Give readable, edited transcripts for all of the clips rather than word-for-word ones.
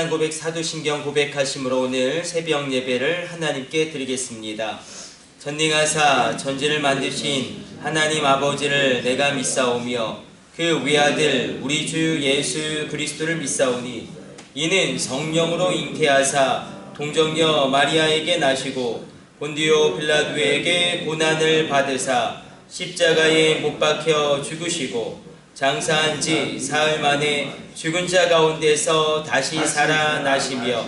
찬양 고백, 사도신경 고백하심으로 오늘 새벽 예배를 하나님께 드리겠습니다. 전능하사 전지를 만드신 하나님 아버지를 내가 믿사오며 그 외아들 우리 주 예수 그리스도를 믿사오니 이는 성령으로 잉태하사 동정녀 마리아에게 나시고 본디오 빌라도에게 고난을 받으사 십자가에 못 박혀 죽으시고 장사한 지 사흘 만에 죽은 자 가운데서 다시 살아나시며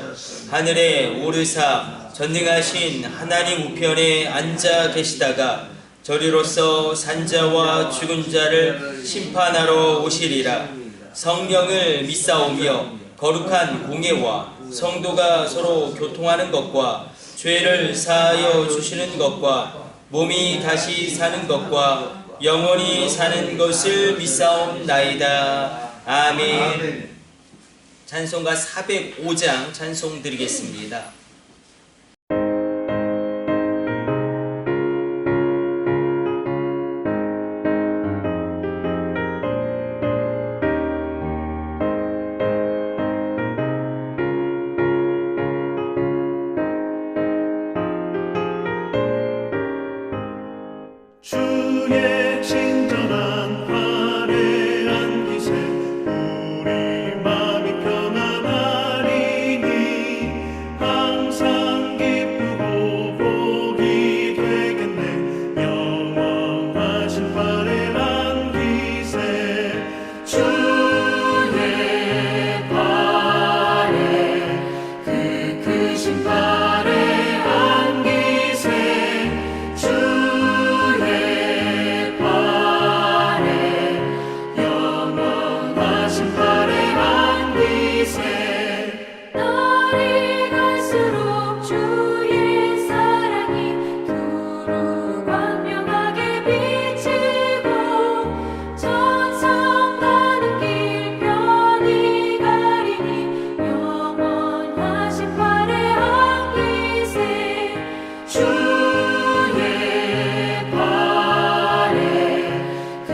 하늘에 오르사 전능하신 하나님 우편에 앉아 계시다가 저리로서 산자와 죽은 자를 심판하러 오시리라. 성령을 믿사오며 거룩한 공예와 성도가 서로 교통하는 것과 죄를 사하여 주시는 것과 몸이 다시 사는 것과 영원히 사는 것을 믿사옵나이다. 아멘. 찬송가 405장 찬송 드리겠습니다. 주의 친절한 화려한 기세 우리 마음이 평안하리니 항상 기쁘고 복이 되겠네. 영원하신 화려한 기세 주의 발에 그 크신 화려한 기세 날이 갈수록 주의 사랑이 두루 광명하게 비치고 천성 가는 길 편히 가리니 영원하신 화려한 기세 주의 발에 그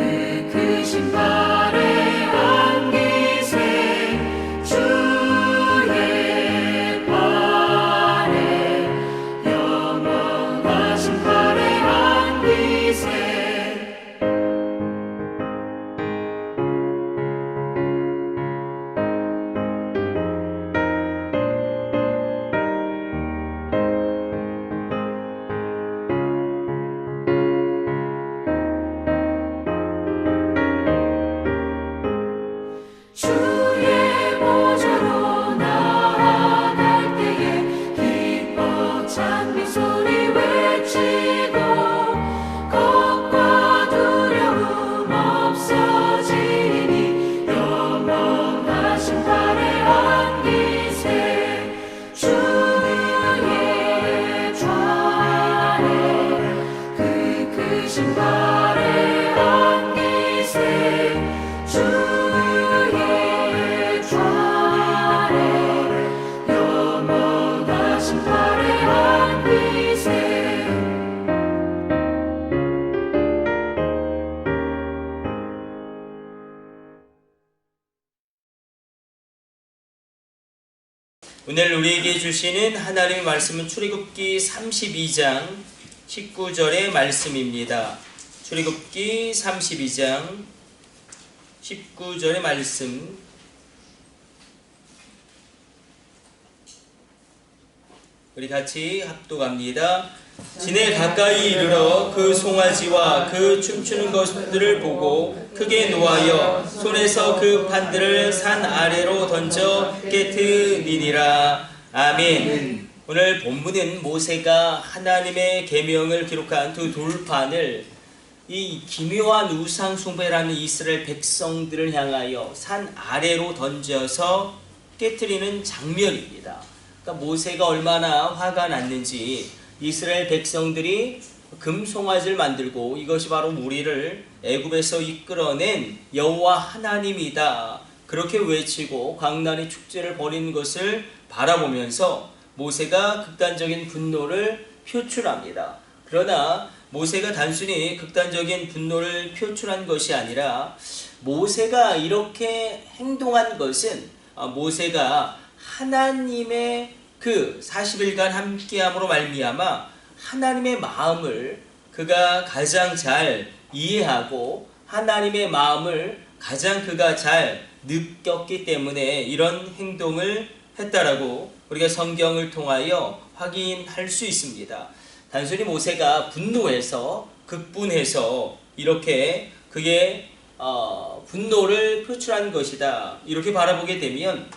크신 화려한 기세 주의 발에 영원하신 화려한 기세 주의 보좌로 나아갈 때에 기뻐 찬미 소리 외치고 겁과 두려움 없어지니 영원하신 화려한 기세 주의 좌에 그 크신 화려한 기세 주의 좌에 영원하신 화려한 기세 오늘 우리에게 주시는 하나님의 말씀은 출애굽기 32장 19절의 말씀입니다. 출애굽기 32장 19절의 말씀 우리 같이 합독합니다. 진에 가까이 이르러 그 송아지와 그 춤추는 것들을 보고 크게 노하여 손에서 그 판들을 산 아래로 던져 깨트리니라. 아멘. 오늘 본문은 모세가 하나님의 계명을 기록한 두 돌판을 이 기묘한 우상 숭배라는 이스라엘 백성들을 향하여 산 아래로 던져서 깨트리는 장면입니다. 그러니까 모세가 얼마나 화가 났는지 이스라엘 백성들이 금송아지를 만들고 이것이 바로 우리를 애굽에서 이끌어낸 여호와 하나님이다 그렇게 외치고 광란의 축제를 벌이는 것을 바라보면서 모세가 극단적인 분노를 표출합니다. 그러나 모세가 단순히 극단적인 분노를 표출한 것이 아니라 모세가 이렇게 행동한 것은 모세가 하나님의 그 40일간 함께함으로 말미암아 하나님의 마음을 그가 가장 잘 이해하고 하나님의 마음을 가장 그가 잘 느꼈기 때문에 이런 행동을 했다라고 우리가 성경을 통하여 확인할 수 있습니다. 단순히 모세가 분노해서 극분해서 이렇게 그의 분노를 표출한 것이다 이렇게 바라보게 되면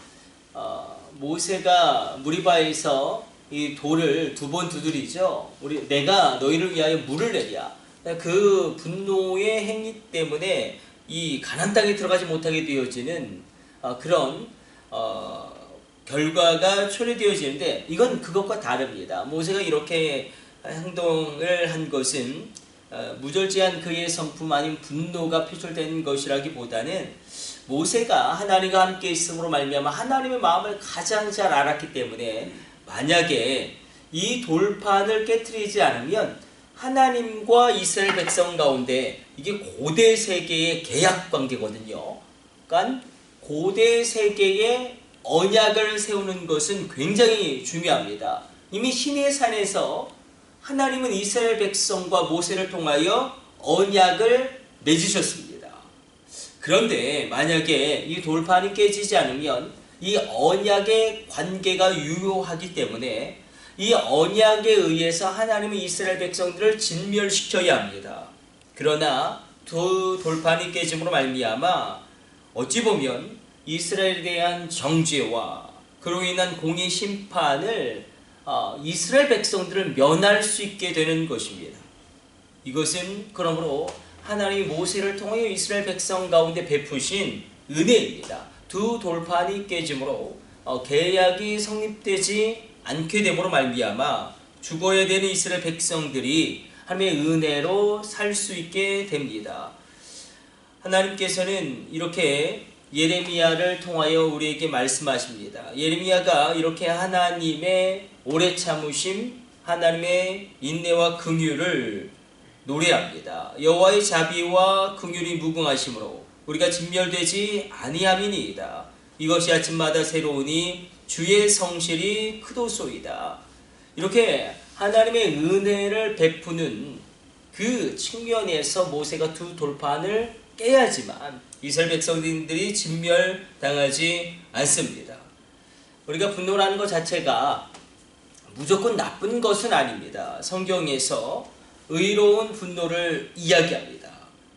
모세가 무리바에서 이 돌을 2번 두드리죠. 내가 너희를 위하여 물을 내랴. 그 분노의 행위 때문에 이 가나안 땅에 들어가지 못하게 되어지는 그런 결과가 초래되어지는데 이건 그것과 다릅니다. 모세가 이렇게 행동을 한 것은 무절제한 그의 성품 아닌 분노가 표출된 것이라기보다는 모세가 하나님과 함께 있음으로 말미암아 하나님의 마음을 가장 잘 알았기 때문에 만약에 이 돌판을 깨트리지 않으면 하나님과 이스라엘 백성 가운데 이게 고대 세계의 계약 관계거든요. 그러니까 고대 세계의 언약을 세우는 것은 굉장히 중요합니다. 이미 시내산에서 하나님은 이스라엘 백성과 모세를 통하여 언약을 맺으셨습니다. 그런데 만약에 이 돌판이 깨지지 않으면 이 언약의 관계가 유효하기 때문에 이 언약에 의해서 하나님은 이스라엘 백성들을 진멸시켜야 합니다. 그러나 두 돌판이 깨짐으로 말미암아 어찌 보면 이스라엘에 대한 정죄와 그로 인한 공의 심판을 이스라엘 백성들을 면할 수 있게 되는 것입니다. 이것은 그러므로 하나님이 모세를 통하여 이스라엘 백성 가운데 베푸신 은혜입니다. 두 돌판이 깨짐으로 계약이 성립되지 않게 됨으로 말미암아 죽어야 되는 이스라엘 백성들이 하나님의 은혜로 살 수 있게 됩니다. 하나님께서는 이렇게 예레미야를 통하여 우리에게 말씀하십니다. 예레미야가 이렇게 하나님의 오래 참으심, 하나님의 인내와 긍휼을 노래합니다. 여호와의 자비와 긍휼이 무궁하심으로 우리가 진멸되지 아니함이니이다. 이것이 아침마다 새로우니 주의 성실이 크도소이다. 이렇게 하나님의 은혜를 베푸는 그 측면에서 모세가 두 돌판을 깨야지만 이스라엘 백성들이 진멸당하지 않습니다. 우리가 분노라는 것 자체가 무조건 나쁜 것은 아닙니다. 성경에서 의로운 분노를 이야기합니다.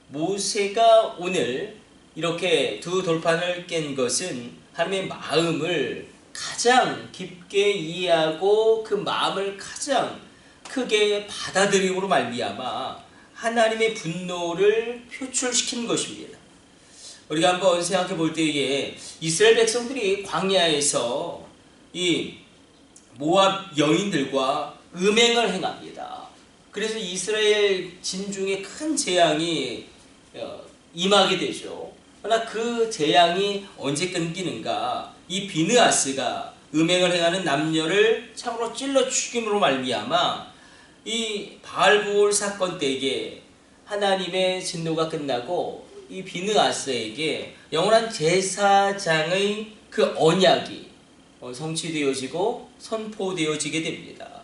모세가 오늘 이렇게 두 돌판을 깬 것은 하나님의 마음을 가장 깊게 이해하고 그 마음을 가장 크게 받아들임으로 말미암아 하나님의 분노를 표출시킨 것입니다. 우리가 한번 생각해 볼 때에 이스라엘 백성들이 광야에서 이 모압 여인들과 음행을 행합니다. 그래서 이스라엘 진중에 큰 재앙이 임하게 되죠. 그러나 그 재앙이 언제 끊기는가? 이 비느하스가 음행을 행하는 남녀를 창으로 찔러 죽임으로 말미암아 이 바알부올 사건 때에 하나님의 진노가 끝나고 이 비느하스에게 영원한 제사장의 그 언약이 성취되어지고 선포되어지게 됩니다.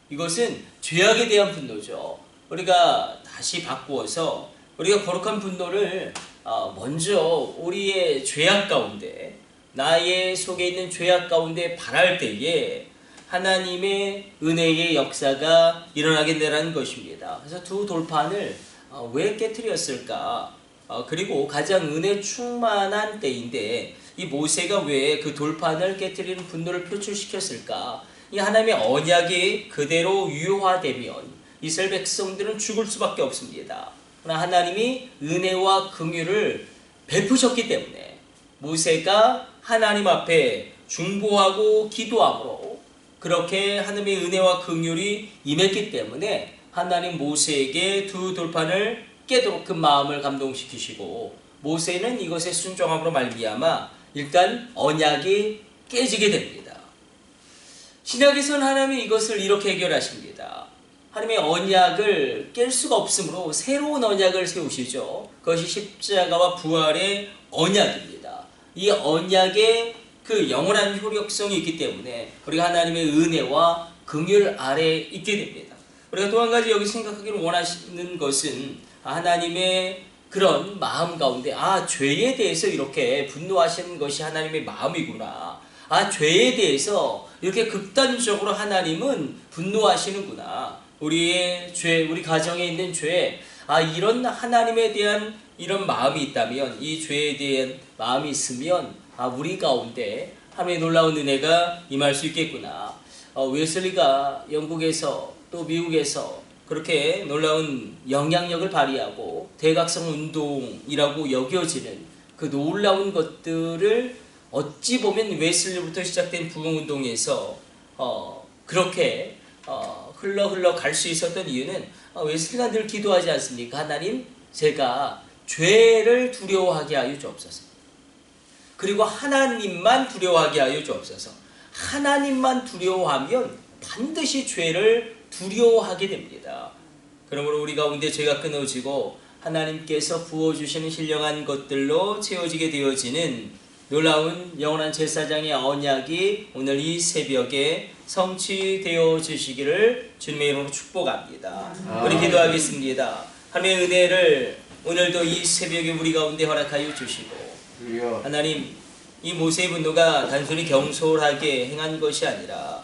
이것은 죄악에 대한 분노죠. 우리가 다시 바꾸어서 우리가 거룩한 분노를 먼저 우리의 죄악 가운데 나의 속에 있는 죄악 가운데 바랄 때에 하나님의 은혜의 역사가 일어나게 되라는 것입니다. 그래서 두 돌판을 왜 깨트렸을까? 그리고 가장 은혜 충만한 때인데 이 모세가 왜 그 돌판을 깨트리는 분노를 표출시켰을까? 이 하나님의 언약이 그대로 유효화되면 이스라엘 백성들은 죽을 수밖에 없습니다. 그러나 하나님이 은혜와 긍휼을 베푸셨기 때문에 모세가 하나님 앞에 중보하고 기도함으로 그렇게 하나님의 은혜와 긍휼이 임했기 때문에 하나님 모세에게 두 돌판을 깨도록 그 마음을 감동시키시고 모세는 이것에 순종함으로 말미암아 일단 언약이 깨지게 됩니다. 신약에서는 하나님이 이것을 이렇게 해결하십니다. 하나님의 언약을 깰 수가 없으므로 새로운 언약을 세우시죠. 그것이 십자가와 부활의 언약입니다. 이 언약의 그 영원한 효력성이 있기 때문에 우리가 하나님의 은혜와 긍휼 아래에 있게 됩니다. 우리가 또 한 가지 여기 생각하기를 원하시는 것은 하나님의 그런 마음 가운데 죄에 대해서 이렇게 분노하시는 것이 하나님의 마음이구나. 죄에 대해서 이렇게 극단적으로 하나님은 분노하시는구나. 우리의 죄, 우리 가정에 있는 죄, 이런 하나님에 대한 이런 마음이 있다면, 이 죄에 대한 마음이 있으면 우리 가운데 하나님의 놀라운 은혜가 임할 수 있겠구나. 웨슬리가 영국에서 또 미국에서 그렇게 놀라운 영향력을 발휘하고 대각성 운동이라고 여겨지는 그 놀라운 것들을 어찌 보면 웨슬리부터 시작된 부흥운동에서 그렇게 흘러 갈 수 있었던 이유는 웨슬리가 늘 기도하지 않습니까? 하나님, 제가 죄를 두려워하게 하여 주옵소서. 그리고 하나님만 두려워하게 하여 주옵소서. 하나님만 두려워하면 반드시 죄를 두려워하게 됩니다. 그러므로 우리 가운데 죄가 끊어지고 하나님께서 부어주시는 신령한 것들로 채워지게 되어지는 놀라운 영원한 제사장의 언약이 오늘 이 새벽에 성취되어 주시기를 주님의 이름으로 축복합니다. 우리 기도하겠습니다. 하나님의 은혜를 오늘도 이 새벽에 우리 가운데 허락하여 주시고, 하나님, 이 모세의 분노가 단순히 경솔하게 행한 것이 아니라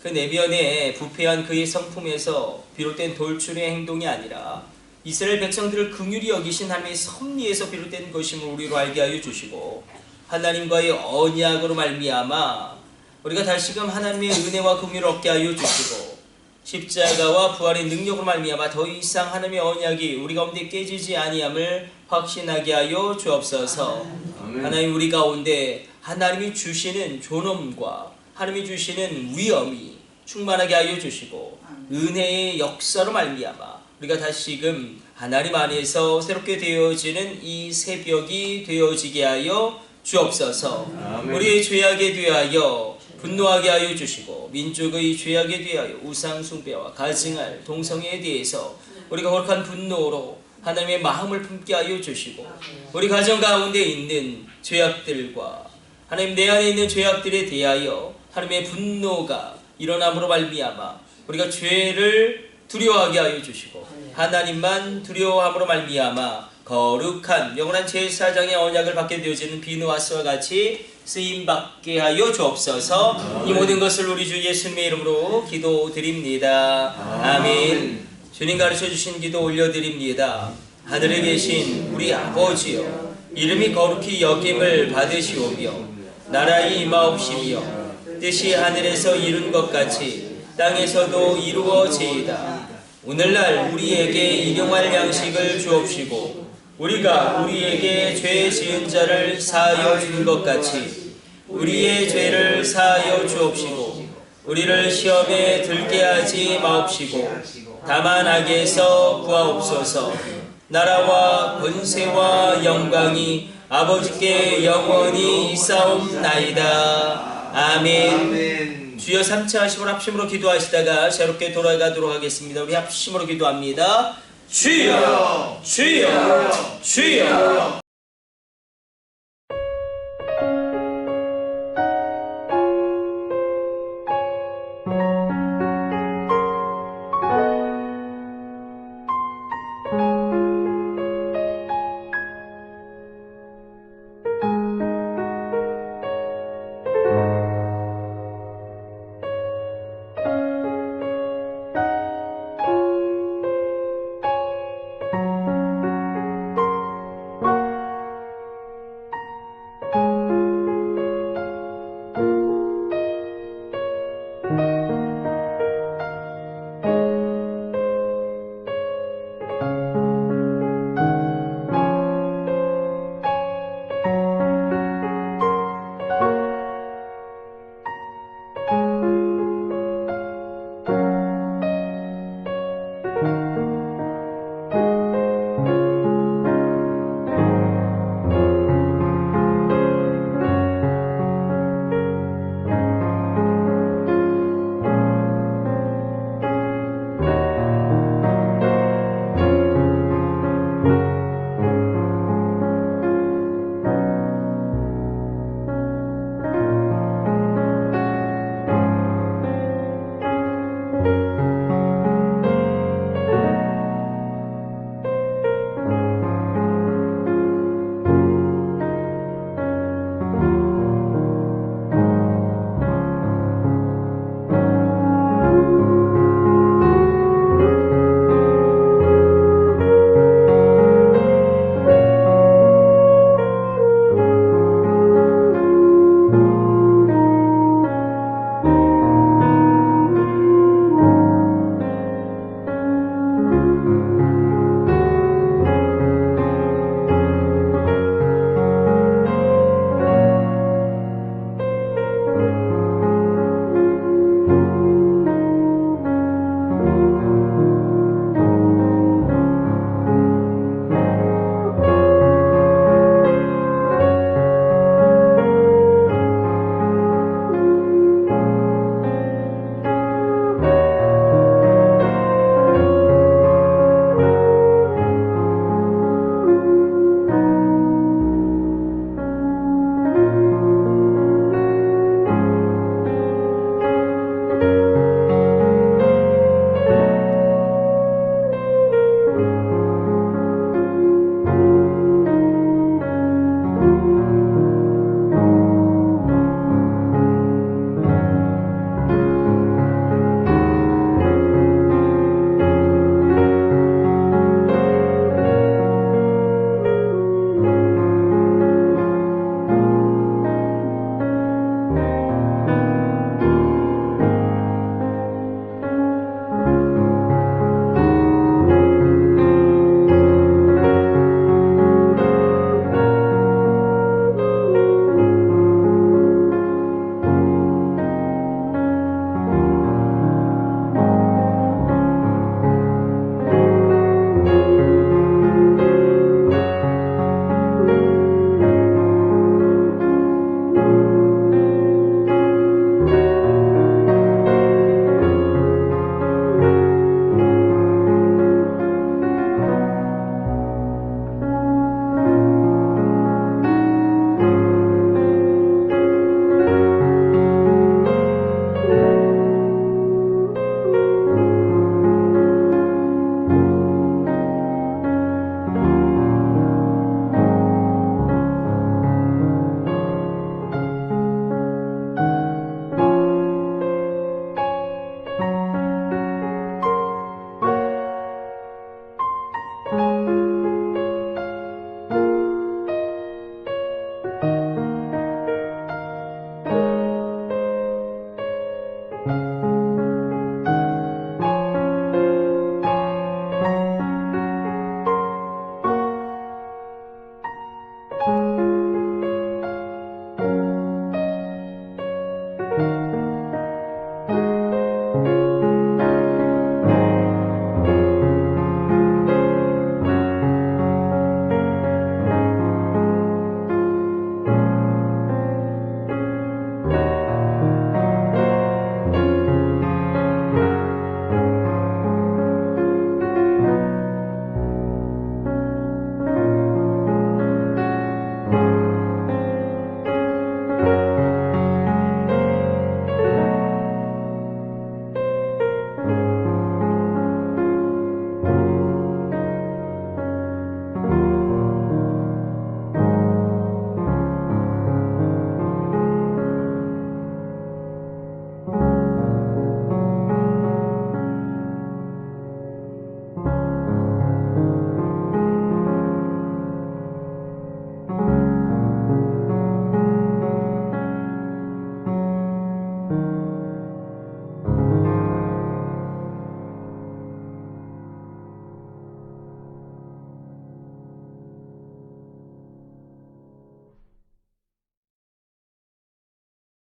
그 내면에 부패한 그의 성품에서 비롯된 돌출의 행동이 아니라 이스라엘 백성들을 긍휼히 여기신 하나님의 섭리에서 비롯된 것임을 우리로 알게 하여 주시고, 하나님과의 언약으로 말미암아 우리가 다시금 하나님의 은혜와 긍휼을 얻게 하여 주시고, 십자가와 부활의 능력으로 말미암아 더 이상 하나님의 언약이 우리 가운데 깨지지 아니함을 확신하게 하여 주옵소서. 하나님, 우리 가운데 하나님이 주시는 존엄과 하나님이 주시는 위엄이 충만하게 하여 주시고, 은혜의 역사로 말미암아 우리가 다시금 하나님 안에서 새롭게 되어지는 이 새벽이 되어지게 하여 주옵소서. 우리의 죄악에 대하여 분노하게 하여 주시고, 민족의 죄악에 대하여 우상 숭배와 가증할 동성애에 대해서 우리가 거룩한 분노로 하나님의 마음을 품게 하여 주시고, 우리 가정 가운데 있는 죄악들과 하나님 내 안에 있는 죄악들에 대하여 하나님의 분노가 일어남으로 말미암아 우리가 죄를 두려워하게 하여 주시고, 하나님만 두려워함으로 말미암아 거룩한 영원한 제사장의 언약을 받게 되어지는 비누아스와 같이 쓰임받게 하여 주옵소서. 이 모든 것을 우리 주 예수님의 이름으로 기도드립니다. 아멘. 주님 가르쳐 주신 기도 올려드립니다. 하늘에 계신 우리 아버지여, 이름이 거룩히 여김을 받으시오며 나라의 임하옵시며 뜻이 하늘에서 이룬 것 같이 땅에서도 이루어지이다. 오늘날 우리에게 일용할 양식을 주옵시고, 우리가 우리에게 죄 지은 자를 사하여 준 것 같이 우리의 죄를 사하여 주옵시고, 우리를 시험에 들게 하지 마옵시고 다만 악에서 구하옵소서. 나라와 권세와 영광이 아버지께 영원히 있사옵나이다. 아멘. 주여 3차 하심으로 합심으로 기도하시다가 새롭게 돌아가도록 하겠습니다. 우리 합심으로 기도합니다. 주여, 주여, 주여.